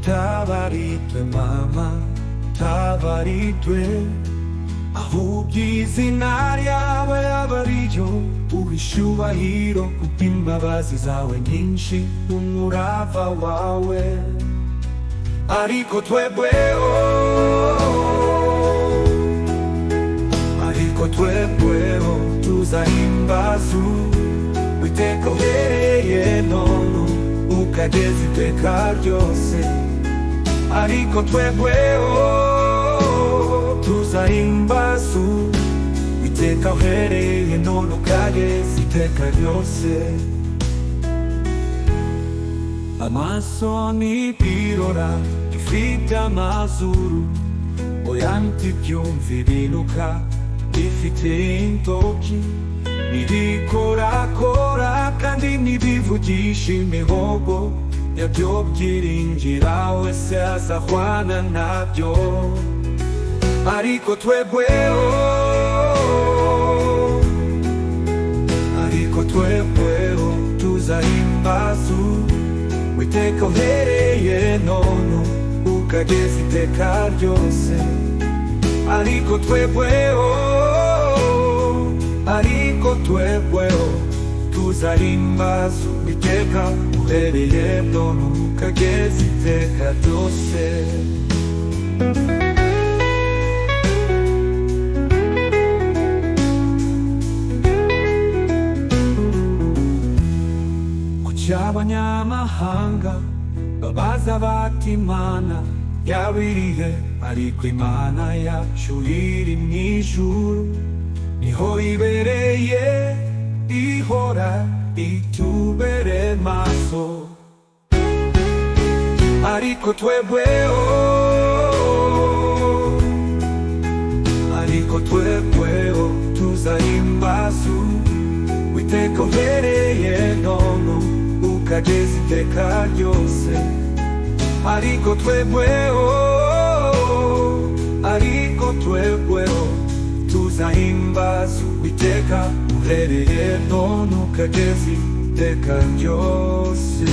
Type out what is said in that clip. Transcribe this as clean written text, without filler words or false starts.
tabaritwe mama, tabaritwe. Ahubwo izina ryawe aba ariryo ubishubahiro, kuko imbabazi zawe nyinshi n'umurava wawe. Ariko twebweho, ariko twebweho tuzahimbaza Uwiteka uhereye none ukageza iteka ryose. Ariko twebweho tuzahimbaza Uwiteka uhereye none ukageza iteka ryose. Amaso n'ibirora bifite amazuru, oya ntibyumvira inuka bifite intoki, ntibikorakora kandi ntibivugisha imihogo, nabyo byiringira wese azahwana nabyo. Ariko twebweho, ariko twebweho tuzahimbaza Uwiteka uhereye none ukageza iteka ryose. Ariko twebweho, ariko twebweho tuzahimbaza Uwiteka uhereye none ukageza iteka ryose. Abanyamahanga babaza bati Imana yaba irihe, ariko Imana yacu iri mu ijuru, niho ibereye, ihora itubere maso. Ariko twebweho, ariko twebweho tuzahimbaza Uwiteka uhereye none ukageza iteka ryose. Ariko twebweho, ariko twebweho tuzahimbaza Uwiteka uhereye none ukageza iteka ryose.